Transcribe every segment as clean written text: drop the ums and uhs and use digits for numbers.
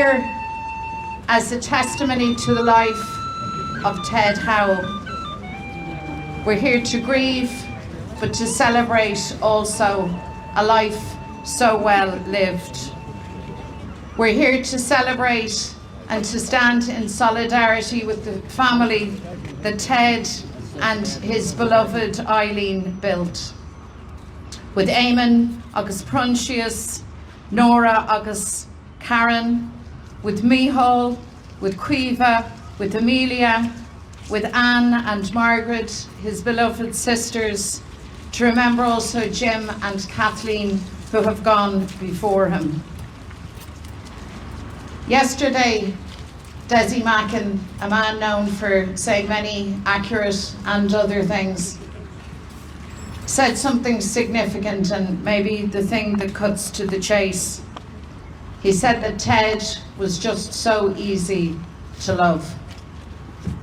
here as a testimony to the life of Ted Howell. We're here to grieve, but to celebrate also a life so well lived. We're here to celebrate and to stand in solidarity with the family that Ted and his beloved Eileen built. With Eamon agus Pruntius, Nora agus Karen, with Micheál, with Caoimhe, with Amelia, with Anne and Margaret, his beloved sisters, to remember also Jim and Kathleen who have gone before him. Yesterday, Desi Mackin, a man known for saying many accurate and other things, said something significant and maybe the thing that cuts to the chase. He said that Ted was just so easy to love.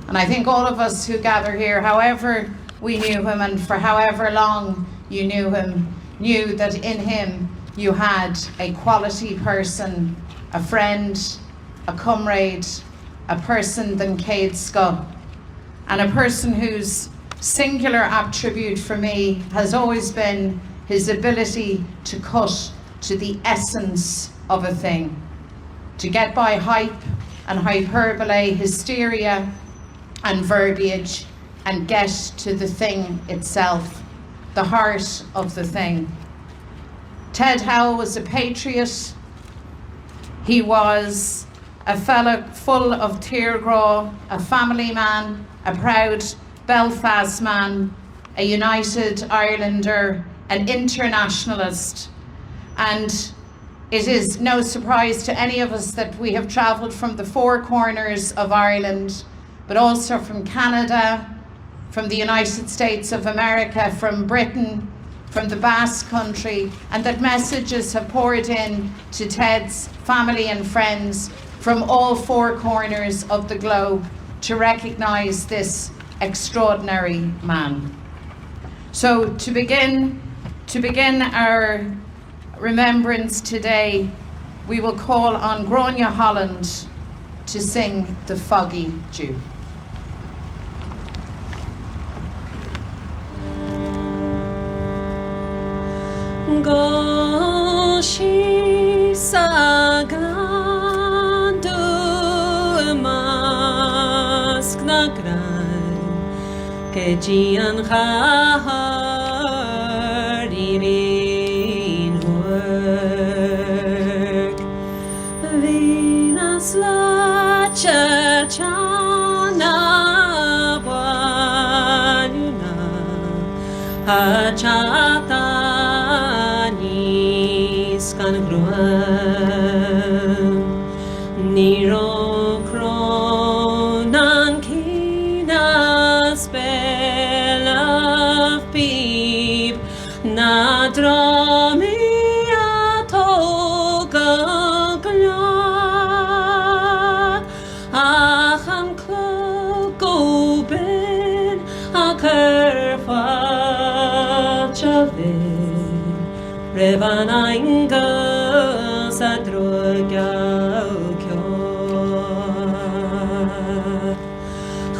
And I think all of us who gather here, however we knew him and for however long you knew him, knew that in him you had a quality person, a friend, a comrade, a person than Céad Scoth, and a person whose singular attribute for me has always been his ability to cut to the essence of a thing, to get by hype and hyperbole, hysteria and verbiage, and get to the thing itself, the heart of the thing. Ted Howell was a patriot. He was a fella full of teargraw, a family man, a proud Belfast man, a United Irelander, an internationalist. And it is no surprise to any of us that we have travelled from the four corners of Ireland, but also from Canada, from the United States of America, from Britain, from the Basque Country, and that messages have poured in to Ted's family and friends from all four corners of the globe to recognise this extraordinary man. So to begin our remembrance today, we will call on Gráinne Holland to sing The Foggy Dew. Goshi sagran du mask na gran ke jian khari min work vinas la chachana banuna hachata kan gruan niro kronan kina spell of peep na drami atoga gla acham clogo ben a curfa chave Revana inga sadroga kyo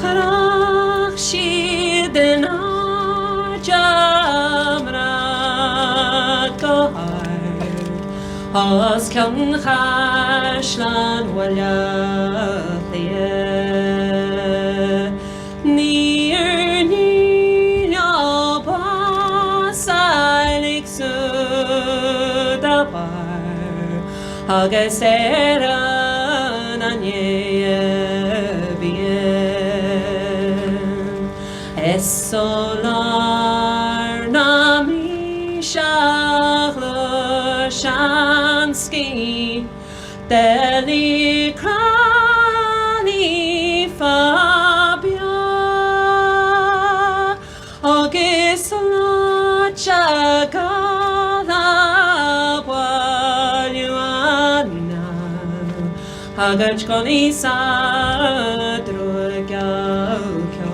Kharakshi dena jamra kahar Has kan khashlan wala khliya Near nila basalik Hagesera nanye bien Esolar nami shagla shanski Deli krani fabia Hagesala chagala Hagach koni sadroga kyo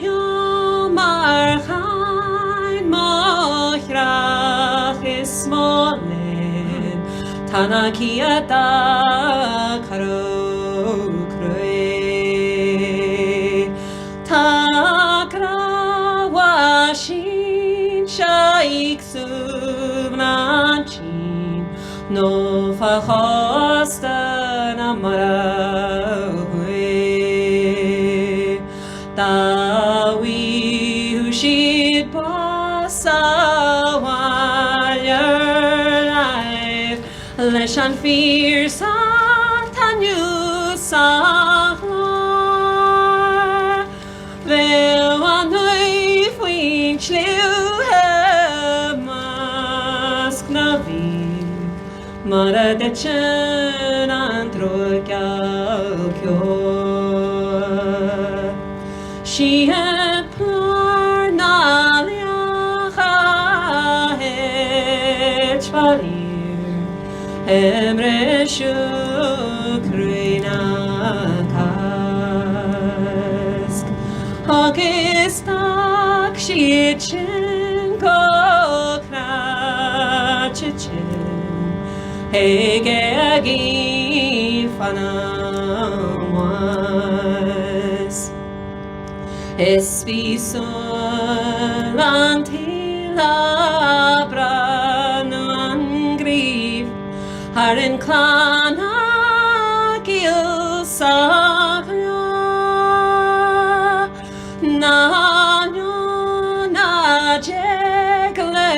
yomar chain mochrach ismole Tanakiata karokre Takra washin shaik subnanchin No fahosta namarahwe Tawi hushit pasawalyer Leshan fear Santanyu Sahlar Vewanui Fuin Chliu Mask Navi Maradechen Androgalkyo She had Parnalia Hechvalir Emre Shukrina Kask Agistak Shichin Kokrachichin Hege Agin Fanawas Espison Antila Branangriv Harin Klana Gil Savra Nanyo Najegle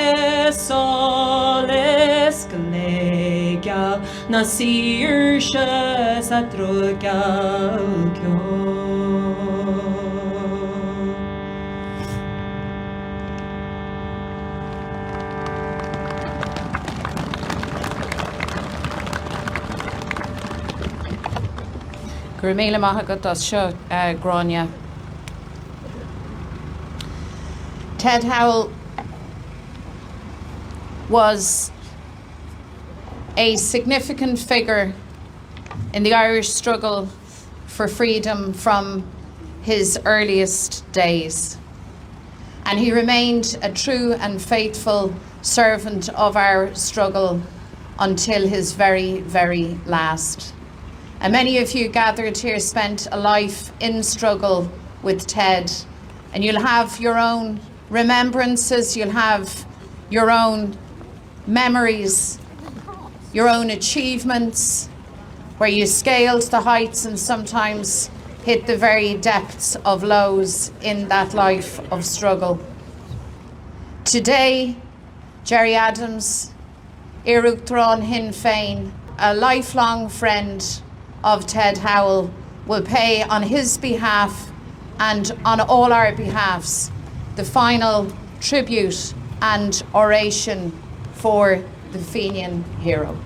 Soles Glega Nasir Satrogalkyo Gurmila Mahagat Sho Grania. Ted Howell was a significant figure in the Irish struggle for freedom from his earliest days. And he remained a true and faithful servant of our struggle until his very, very last. And many of you gathered here spent a life in struggle with Ted, and you'll have your own remembrances, you'll have your own memories, your own achievements, where you scaled the heights and sometimes hit the very depths of lows in that life of struggle. Today, Jerry Adams, Iarúg Thrón Hin Féin, a lifelong friend of Ted Howell, will pay on his behalf and on all our behalfs the final tribute and oration for the Fenian hero.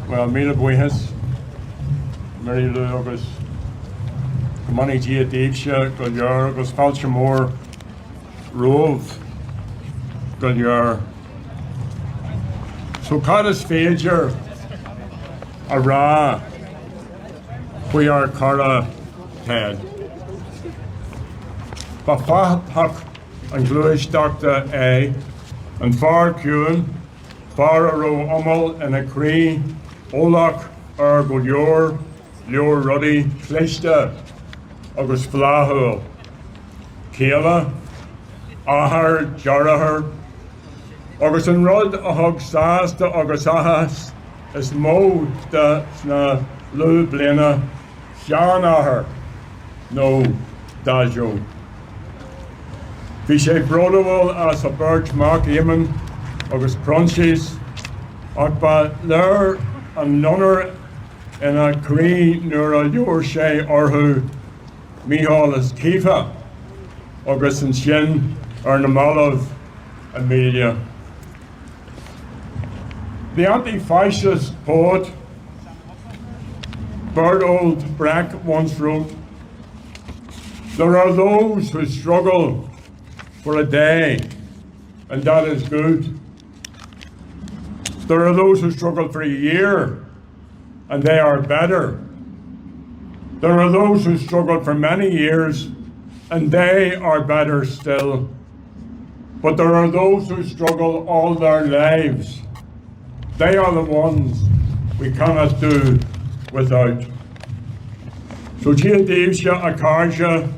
Well, míle buíochas, Mary Lou agus Money Gia Deepsha, go leor agus fáilte mór romh go leor. So cad is féidir a rá faoi our cara Ted. Ba fáthach an gluaisteachta é an fearr ciúin, fearr a raibh iomail ina crí ólach go leor rudaí chléiste agus fleathúil. Céile, áthair, dearthair, agus an rud a thug sásta agus ahas is mó de sna lú bliana seán áthair nó dáiseó. Bhí sé brodahil as a beirt mac éimean agus pronsis ach ba leir an nonnar ina crí nuair a leor sé orthú Mícheál is Cífa agus an sin ar na málamh a media. The anti-fascist poet Bertolt Brecht once wrote, "There are those who struggle for a day, and that is good. There are those who struggle for a year, and they are better. There are those who struggled for many years, and they are better still. But there are those who struggle all their lives. They are the ones we cannot do without. So Gia Divsha Akarsha,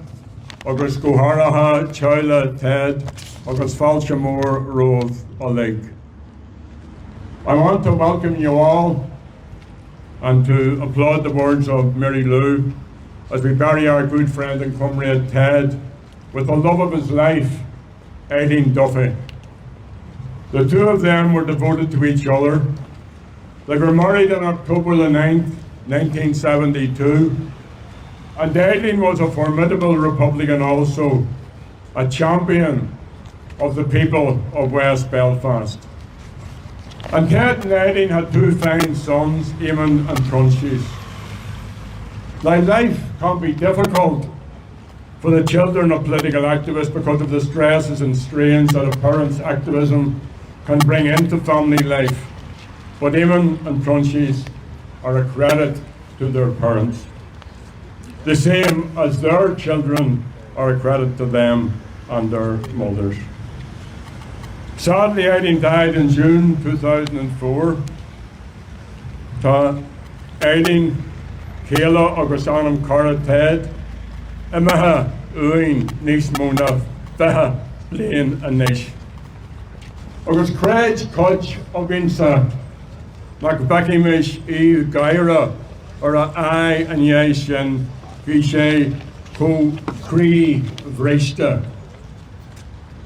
agus Goharaha Chila Ted, agus Falshamore Rove Oleg. I want to welcome you all and to applaud the words of Mary Lou as we bury our good friend and comrade Ted with the love of his life, Aileen Duffy. The two of them were devoted to each other. They were married on October the 9th, 1972, and Aileen was a formidable Republican also, a champion of the people of West Belfast. And Ted and Aileen had two fine sons, Eamon and Prunches. Now, life can be difficult for the children of political activists because of the stresses and strains that a parent's activism can bring into family life. But Eamon and Prunches are a credit to their parents, the same as their children are a credit to them and their mothers. Sadly, Aileen died in June 2004. Tá Aileen Céla agus anam cara Ted, imethe uain níos móna fethe bliain anois. Agus Craig Cudge a bhínsa nach bacimiis I gaire ar a ai an dhé sin bhí sé có crí bhréiste.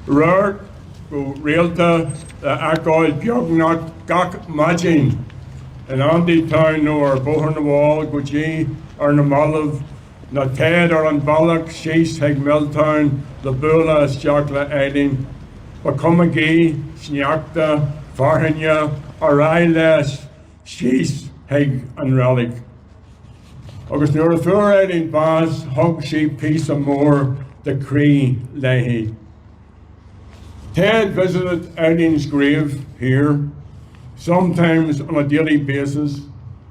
Ruir go réalta agáil beagnach gach maidin in Andy Town nó ar Bóthar na Bháil go dtí ar na Malav na Ted ar an Ballach síos heag Milltown le bula isteach le Aileen ba cumagí sneachta farthaine ar ai leis síos heag an Relic. Agus nuair a fuair Aileen bás thug sí píos mór de crí leithí. Ted visited Aileen's grave here, sometimes on a daily basis,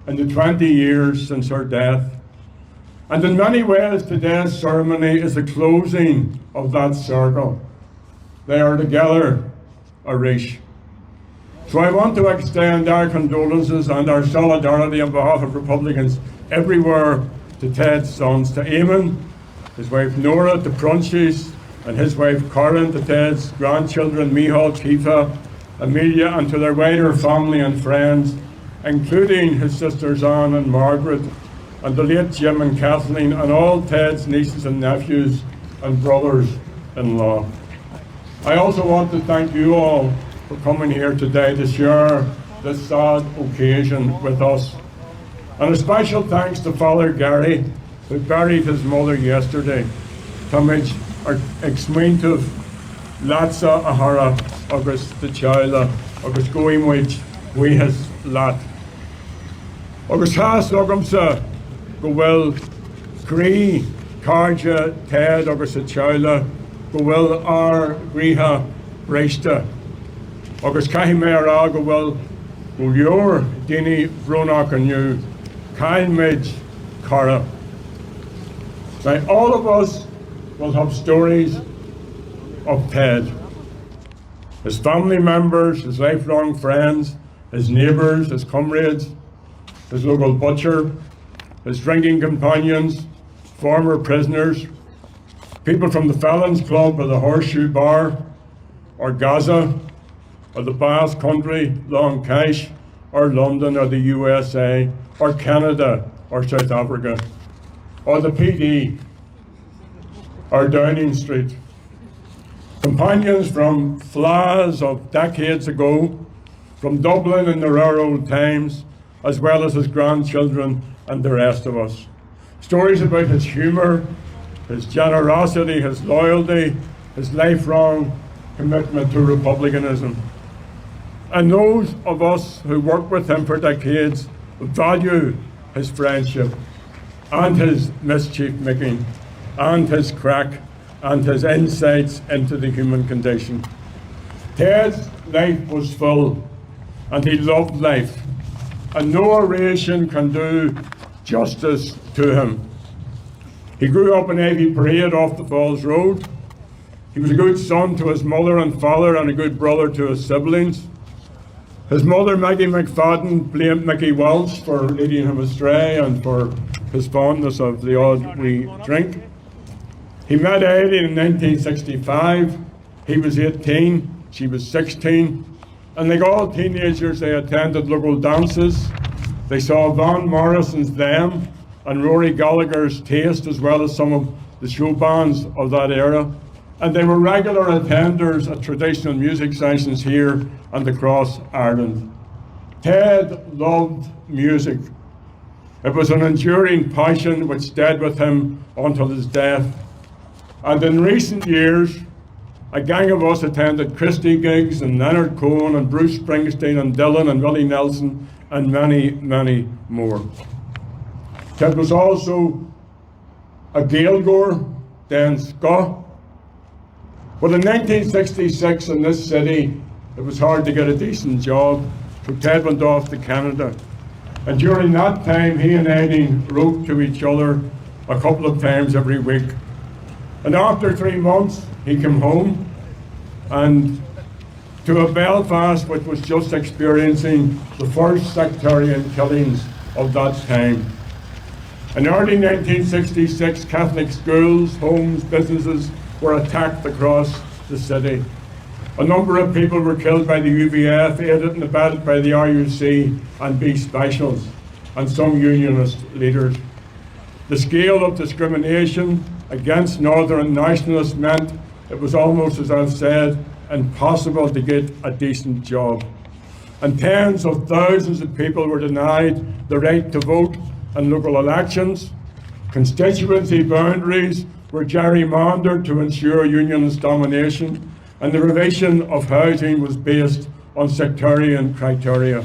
in the 20 years since her death. And in many ways, today's ceremony is the closing of that circle. They are together, Arish. So I want to extend our condolences and our solidarity on behalf of Republicans everywhere to Ted's sons, to Eamon, his wife Nora, to Prunches, and his wife Corinne, to Ted's grandchildren Michal, Kifa, Amelia, and to their wider family and friends, including his sisters Anne and Margaret, and the late Jim and Kathleen, and all Ted's nieces and nephews and brothers-in-law. I also want to thank you all for coming here today to share this sad occasion with us. And a special thanks to Father Gary, who buried his mother yesterday. Tamid ar exmuinteamh Latsa Ahara agus the Chila agus goimwich wehas lat. Agus has logamsa go well Cree, Carja, Ted agus the Chila go well ar Griha Reista. Agus Kahimera go well go your Dini Bronach and you Kaimage Cara. Now all of us will have stories of Ted. His family members, his lifelong friends, his neighbours, his comrades, his local butcher, his drinking companions, former prisoners, people from the Felons Club or the Horseshoe Bar, or Gaza, or the Basque Country, Long Cash, or London, or the USA, or Canada, or South Africa, or the PD, or Downing Street. Companions from Fla's of decades ago, from Dublin in the rare old times, as well as his grandchildren and the rest of us. Stories about his humour, his generosity, his loyalty, his lifelong commitment to republicanism. And those of us who worked with him for decades value his friendship and his mischief making and his crack and his insights into the human condition. Ted's life was full and he loved life, and no oration can do justice to him. He grew up in Avey Parade off the Falls Road. He was a good son to his mother and father and a good brother to his siblings. His mother, Maggie McFadden, blamed Mickey Welch for leading him astray and for his fondness of the odd wee drink. He met Aileen in 1965. He was 18, she was 16. And like all teenagers, they attended local dances. They saw Van Morrison's Them and Rory Gallagher's Taste, as well as some of the show bands of that era. And they were regular attenders at traditional music sessions here and across Ireland. Ted loved music. It was an enduring passion which stayed with him until his death. And in recent years, a gang of us attended Christie gigs and Leonard Cohen and Bruce Springsteen and Dylan and Willie Nelson and many, many more. Ted was also a Gaelgoer, then Scot. But in 1966 in this city, it was hard to get a decent job, so Ted went off to Canada. And during that time, he and Aileen wrote to each other a couple of times every week. And after 3 months, he came home and to a Belfast which was just experiencing the first sectarian killings of that time. In early 1966, Catholic schools, homes, businesses were attacked across the city. A number of people were killed by the UVF, aided and abetted by the RUC and B Specials, and some unionist leaders. The scale of discrimination against Northern nationalists meant it was almost, as I've said, impossible to get a decent job. And tens of thousands of people were denied the right to vote in local elections. Constituency boundaries were gerrymandered to ensure unionist domination, and the revision of housing was based on sectarian criteria.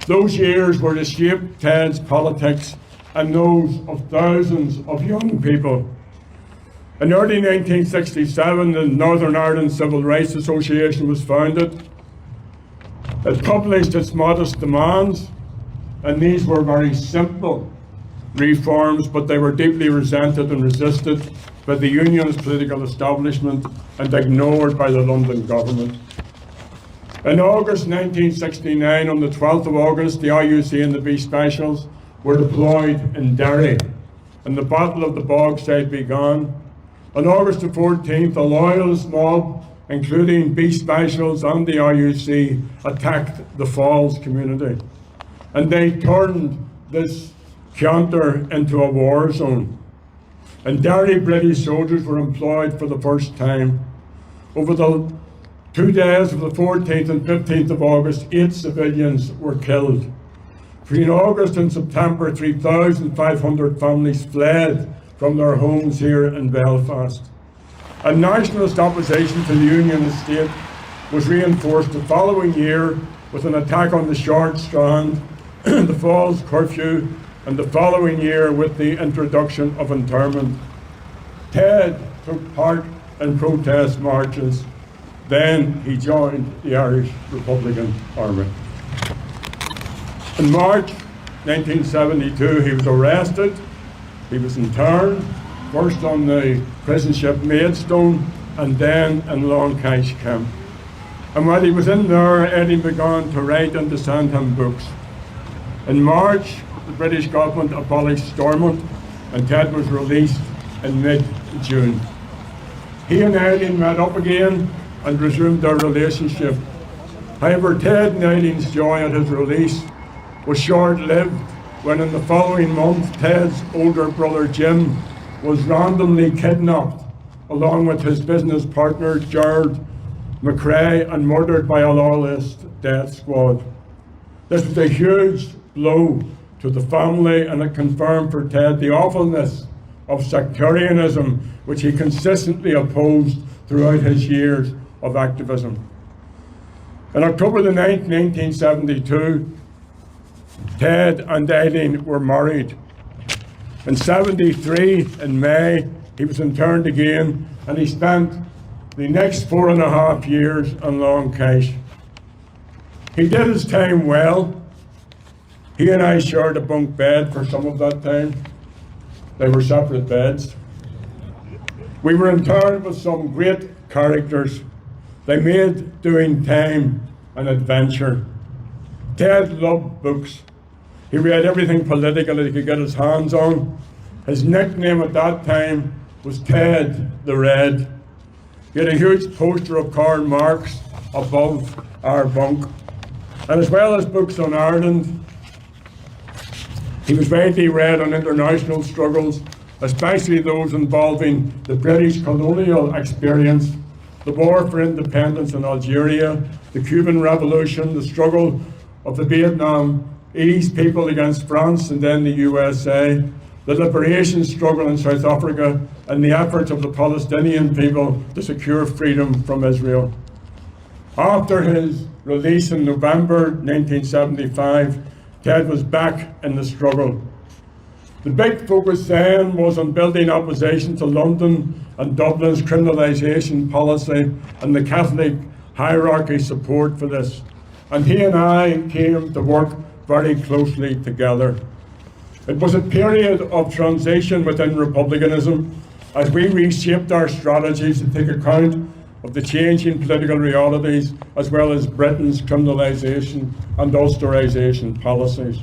Those years were to shape Ted's politics and those of thousands of young people. In early 1967, the Northern Ireland Civil Rights Association was founded. It published its modest demands, and these were very simple reforms, but they were deeply resented and resisted by the unionist political establishment and ignored by the London government. In August 1969, on the 12th of August, the RUC and the B Specials were deployed in Derry, and the Battle of the Bogside began. On August the 14th, a loyalist mob, including B Specials and the RUC, attacked the Falls community. And they turned this counter into a war zone. In Derry, British soldiers were employed for the first time. Over the 2 days of the 14th and 15th of August, 8 civilians were killed. Between August and September, 3,500 families fled from their homes here in Belfast. And nationalist opposition to the Unionist state was reinforced the following year with an attack on the Short Strand, the Falls curfew, and the following year with the introduction of internment. Ted took part in protest marches. Then he joined the Irish Republican Army. In March 1972, he was arrested. He was interned, first on the prison ship Maidstone and then in Longcash camp. And while he was in there, Eddie began to write and to send him books. In March, the British government abolished Stormont and Ted was released in mid-June. He and Eileen met up again and resumed their relationship. However, Ted and Eileen's joy at his release was short-lived when in the following month, Ted's older brother Jim was randomly kidnapped along with his business partner Gerard McRae and murdered by a lawless death squad. This was a huge blow to the family, and it confirmed for Ted the awfulness of sectarianism, which he consistently opposed throughout his years of activism. On October the 9th, 1972, Ted and Eileen were married. In 73, in May, he was interned again, and he spent the next 4.5 years in Longcash. He did his time well. He and I shared a bunk bed for some of that time. They were separate beds. We were interred with some great characters. They made doing time an adventure. Ted loved books. He read everything political that he could get his hands on. His nickname at that time was Ted the Red. He had a huge poster of Karl Marx above our bunk. And as well as books on Ireland, he was widely read on international struggles, especially those involving the British colonial experience, the war for independence in Algeria, the Cuban Revolution, the struggle of the Vietnamese people against France and then the USA, the liberation struggle in South Africa, and the efforts of the Palestinian people to secure freedom from Israel. After his release in November 1975, Ted was back in the struggle. The big focus then was on building opposition to London and Dublin's criminalisation policy and the Catholic hierarchy support for this. And he and I came to work very closely together. It was a period of transition within republicanism as we reshaped our strategies to take account of the changing political realities as well as Britain's criminalisation and austerisation policies.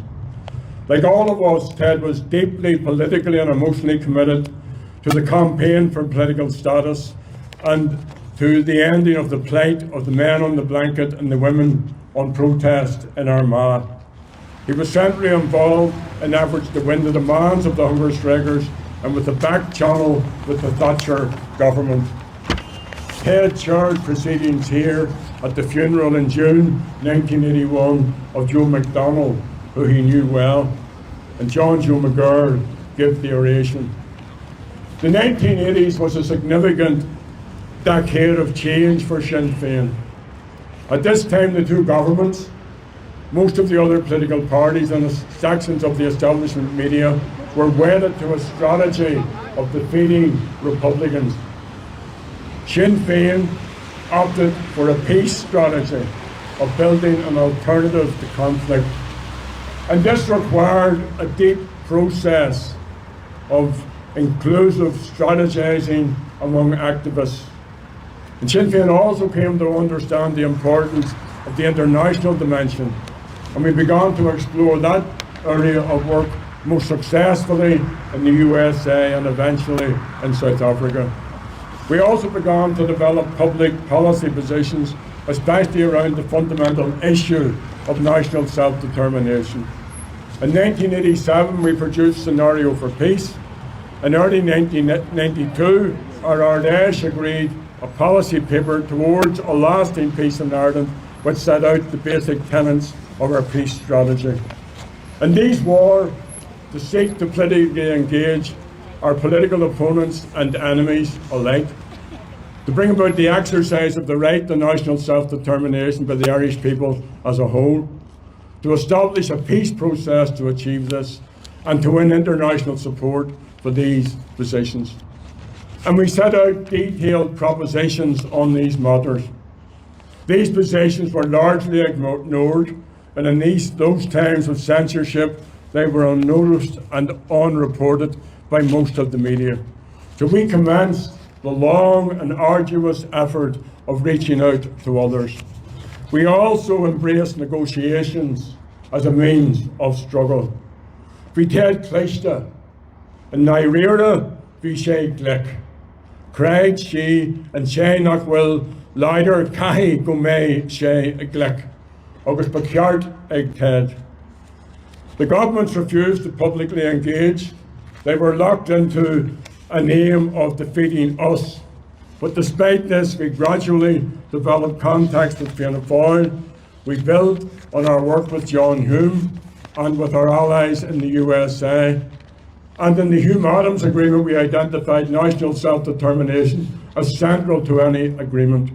Like all of us, Ted was deeply politically and emotionally committed to the campaign for political status and to the ending of the plight of the men on the blanket and the women on protest in Armagh. He was centrally involved in efforts to win the demands of the hunger strikers and with the back channel with the Thatcher government. Ted chaired proceedings here at the funeral in June 1981 of Joe McDonnell, who he knew well, and John Joe McGurr gave the oration. The 1980s was a significant decade of change for Sinn Féin. At this time, the two governments, most of the other political parties and sections of the establishment media were wedded to a strategy of defeating Republicans. Sinn Féin opted for a peace strategy of building an alternative to conflict. And this required a deep process of inclusive strategizing among activists. And Sinn Féin also came to understand the importance of the international dimension. And we began to explore that area of work most successfully in the USA and eventually in South Africa. We also began to develop public policy positions, especially around the fundamental issue of national self-determination. In 1987, we produced Scenario for Peace. In early 1992, our Ardèche agreed a policy paper towards a lasting peace in Ireland, which set out the basic tenets of our peace strategy. And these were to seek to politically engage our political opponents and enemies alike, to bring about the exercise of the right to national self-determination by the Irish people as a whole, to establish a peace process to achieve this, and to win international support for these positions. And we set out detailed propositions on these matters. These positions were largely ignored, and in those times of censorship, they were unnoticed and unreported by most of the media. So we commenced the long and arduous effort of reaching out to others. We also embraced negotiations as a means of struggle. We ted clista, and nairira vi sé glic. Craig she and sé nach will leider cahi go mé sé glic. Agus beceart ag Ted. The governments refused to publicly engage. They were locked into an aim of defeating us. But despite this, we gradually developed contacts with Fianna Fáil. We built on our work with John Hume and with our allies in the USA. And in the Hume-Adams Agreement, we identified national self-determination as central to any agreement.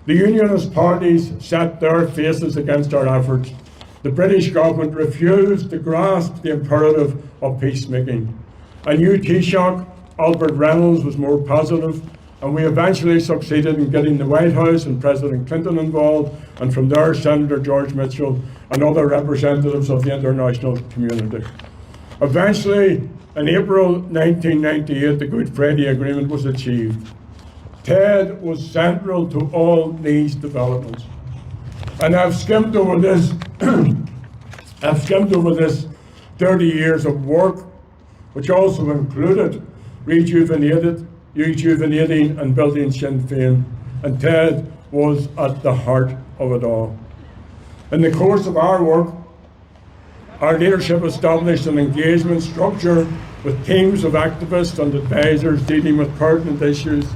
The Unionist parties set their faces against our efforts. The British government refused to grasp the imperative of peacemaking. A new Taoiseach, Albert Reynolds, was more positive, and we eventually succeeded in getting the White House and President Clinton involved, and from there Senator George Mitchell and other representatives of the international community. Eventually, In April 1998, the Good Friday Agreement was achieved. Ted was central to all these developments. And I've skimmed over this, 30 years of work, which also included rejuvenating and building Sinn Féin, and Ted was at the heart of it all. In the course of our work, our leadership established an engagement structure with teams of activists and advisors dealing with pertinent issues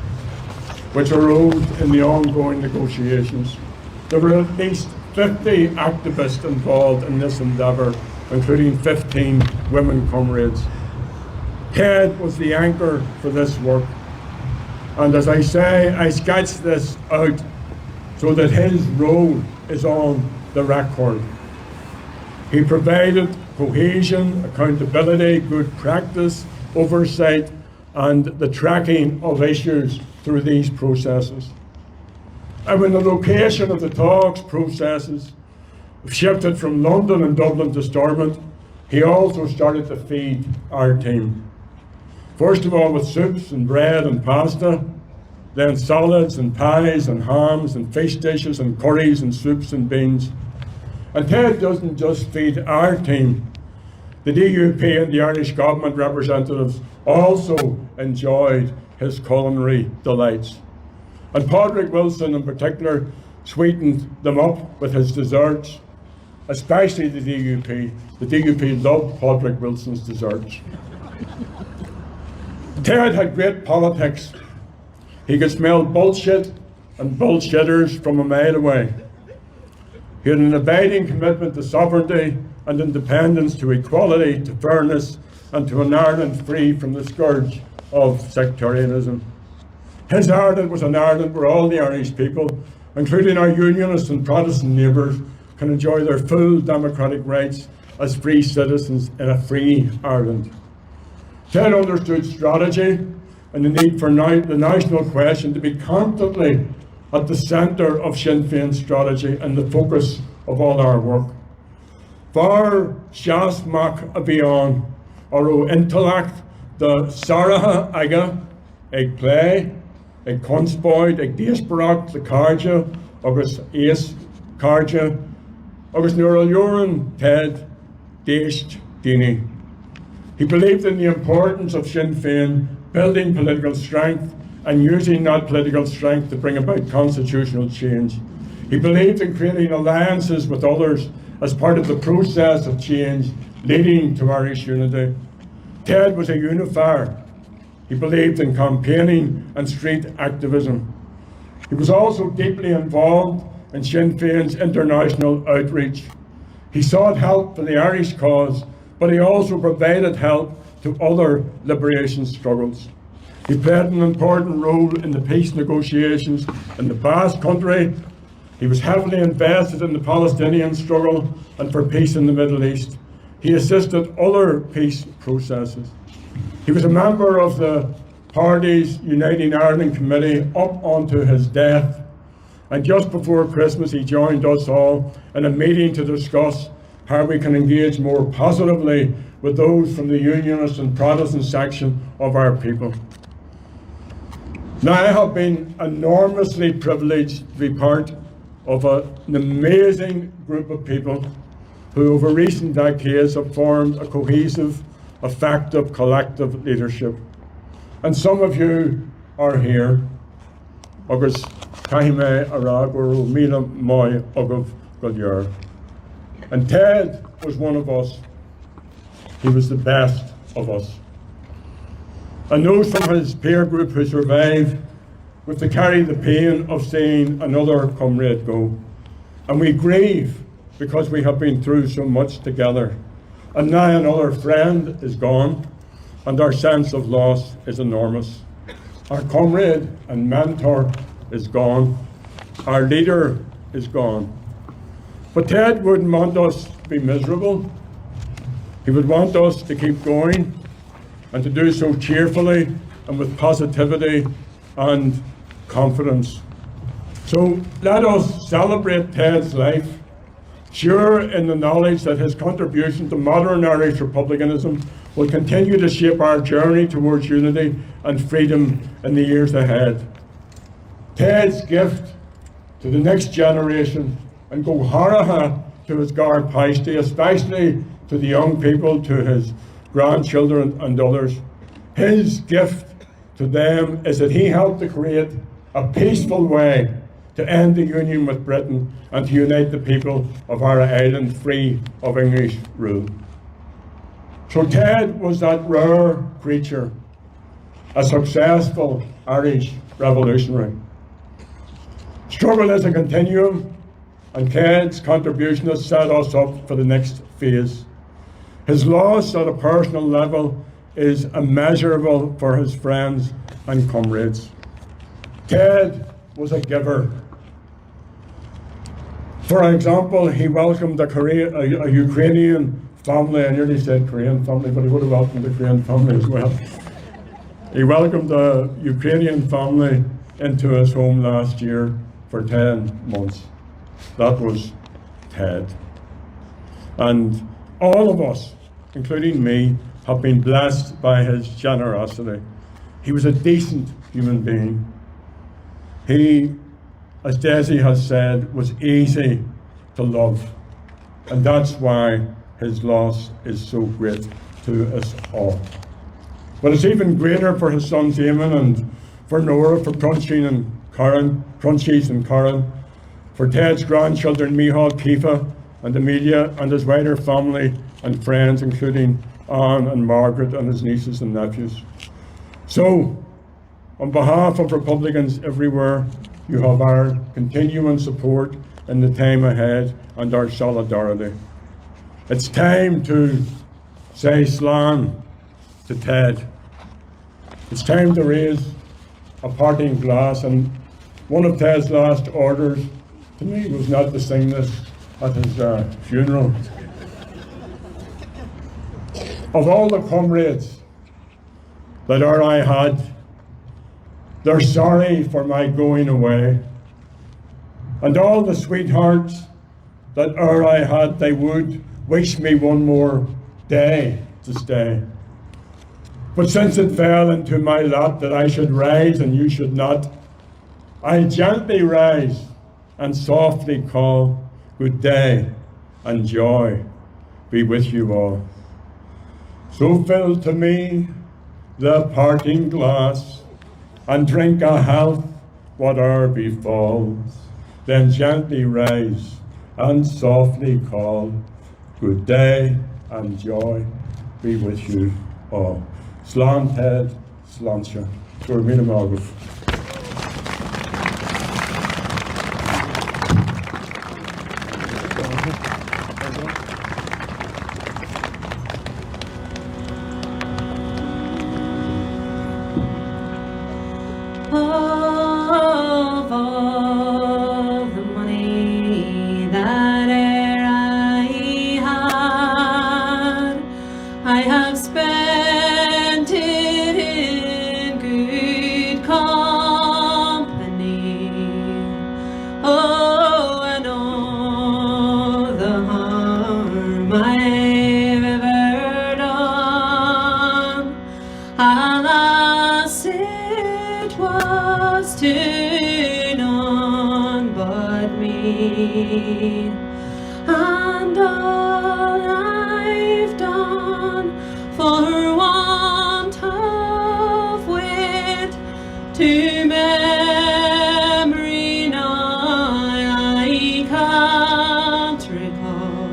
which arose in the ongoing negotiations. There were at least 50 activists involved in this endeavour, including 15 women comrades. Ted was the anchor for this work. And as I say, I sketched this out so that his role is on the record. He provided cohesion, accountability, good practice, oversight, and the tracking of issues through these processes. And when the location of the talks processes shifted from London and Dublin to Stormont, he also started to feed our team. First of all with soups and bread and pasta, then salads and pies and hams and fish dishes and curries and soups and beans. And Ted doesn't just feed our team. The DUP and the Irish government representatives also enjoyed his culinary delights. And Padraig Wilson in particular sweetened them up with his desserts, especially the DUP. The DUP loved Padraig Wilson's desserts. Ted had great politics. He could smell bullshit and bullshitters from a mile away. He had an abiding commitment to sovereignty and independence, to equality, to fairness, and to an Ireland free from the scourge of sectarianism. His Ireland was an Ireland where all the Irish people, including our Unionist and Protestant neighbours, can enjoy their full democratic rights as free citizens in a free Ireland. Ted understood strategy and the need for the national question to be constantly at the centre of Sinn Féin's strategy and the focus of all our work. For Seas Mac a Bhíon, or o intellect, the Saraha Aga, ag play, ag conspoid, ag diasporach, the Carja, agus Ace Carja, agus Neural Uran, Ted, Deist, Dini. He believed in the importance of Sinn Féin building political strength and using that political strength to bring about constitutional change. He believed in creating alliances with others as part of the process of change leading to Irish unity. Ted was a unifier. He believed in campaigning and street activism. He was also deeply involved in Sinn Féin's international outreach. He sought help for the Irish cause, but he also provided help to other liberation struggles. He played an important role in the peace negotiations in the Basque Country. He was heavily invested in the Palestinian struggle and for peace in the Middle East. He assisted other peace processes. He was a member of the party's Uniting Ireland Committee up until his death. And just before Christmas, he joined us all in a meeting to discuss how we can engage more positively with those from the Unionist and Protestant section of our people. Now, I have been enormously privileged to be part of an amazing group of people who over recent decades have formed a cohesive, effective, collective leadership. And some of you are here. Agus Caime Araguru Mina Moy Ogav Golyar. And Ted was one of us. He was the best of us. And those from his peer group who survived were to carry the pain of seeing another comrade go. And we grieve because we have been through so much together. And now another friend is gone, and our sense of loss is enormous. Our comrade and mentor is gone. Our leader is gone. But Ted wouldn't want us to be miserable. He would want us to keep going and to do so cheerfully and with positivity and confidence. So let us celebrate Ted's life, sure in the knowledge that his contribution to modern Irish republicanism will continue to shape our journey towards unity and freedom in the years ahead. Ted's gift to the next generation, and go haraha to his Gar Paiste, especially to the young people, to his grandchildren and others. His gift to them is that he helped to create a peaceful way to end the union with Britain and to unite the people of our island free of English rule. So Ted was that rare creature, a successful Irish revolutionary. Struggle is a continuum, and Ted's contribution has set us up for the next phase. His loss at a personal level is immeasurable for his friends and comrades. Ted was a giver. For example, he welcomed a Ukrainian family. I nearly said Korean family, but he would have welcomed a Korean family as well. He welcomed a Ukrainian family into his home last year for 10 months. That was Ted. And all of us, including me, have been blessed by his generosity. He was a decent human being. He, as Desi has said, was easy to love. And that's why his loss is so great to us all. But it's even greater for his sons Eamon and for Nora, for Crunchies and Karen, for Ted's grandchildren Michal, Kifa and Amelia, and his wider family and friends, including Anne and Margaret and his nieces and nephews. So, on behalf of Republicans everywhere, you have our continuing support in the time ahead and our solidarity. It's time to say Slán to Ted. It's time to raise a parting glass, and one of Ted's last orders to me was not to sing this at his funeral. Of all the comrades that I had, they're sorry for my going away. And all the sweethearts that I had, they would wish me one more day to stay. But since it fell into my lot that I should rise and you should not, I'll gently rise and softly call, good day and joy be with you all. So fill to me the parting glass, and drink a health whate'er befalls, then gently rise and softly call, good day and joy be with you all. Slán Ted, Sláinte. Suair míle mágah. Of all the money that e'er I have spent it in good company. Oh, and all the harm I've ever done, alas, it was to none but me. And all I've done for want of wit to memory now I can't recall.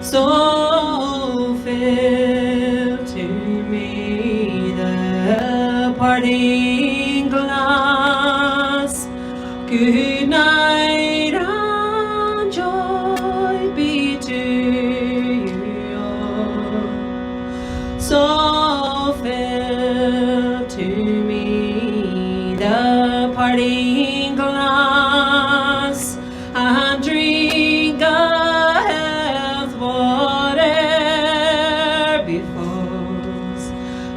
So fill to me the parting glass. Good night and joy be to you all. So fill to me the parting glass, and drink a health whate'er befalls.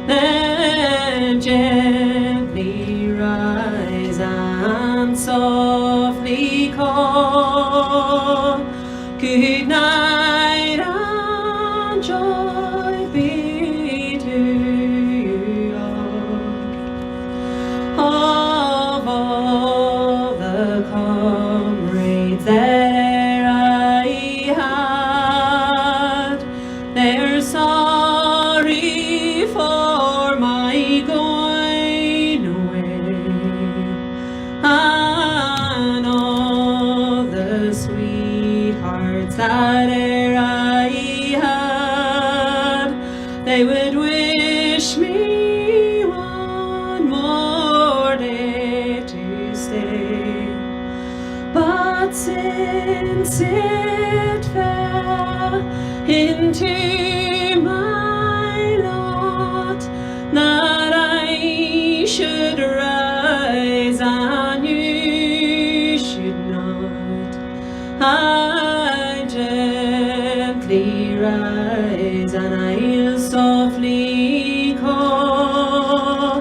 Then gently rise and softly call, good night and joy be But since it fell into my lot that I should rise and you should not, I gently rise and I'll softly call,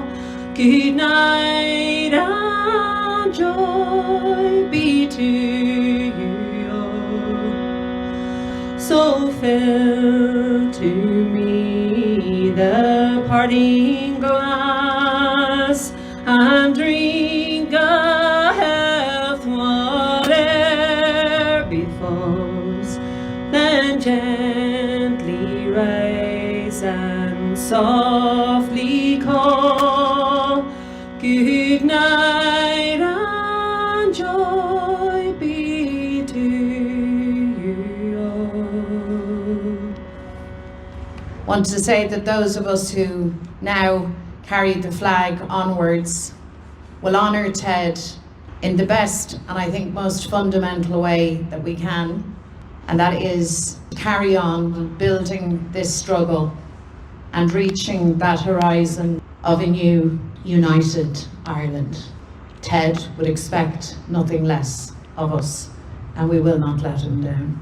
good night and joy be to you all. So fill to me the parting glass and drink a health whate'er befalls, then gently rise and softly call, good night and joy be to you all. Want to say that those of us who now carry the flag onwards will honour Ted in the best and I think most fundamental way that we can, and that is carry on building this struggle and reaching that horizon of a new united Ireland. Ted would expect nothing less of us, and we will not let him down.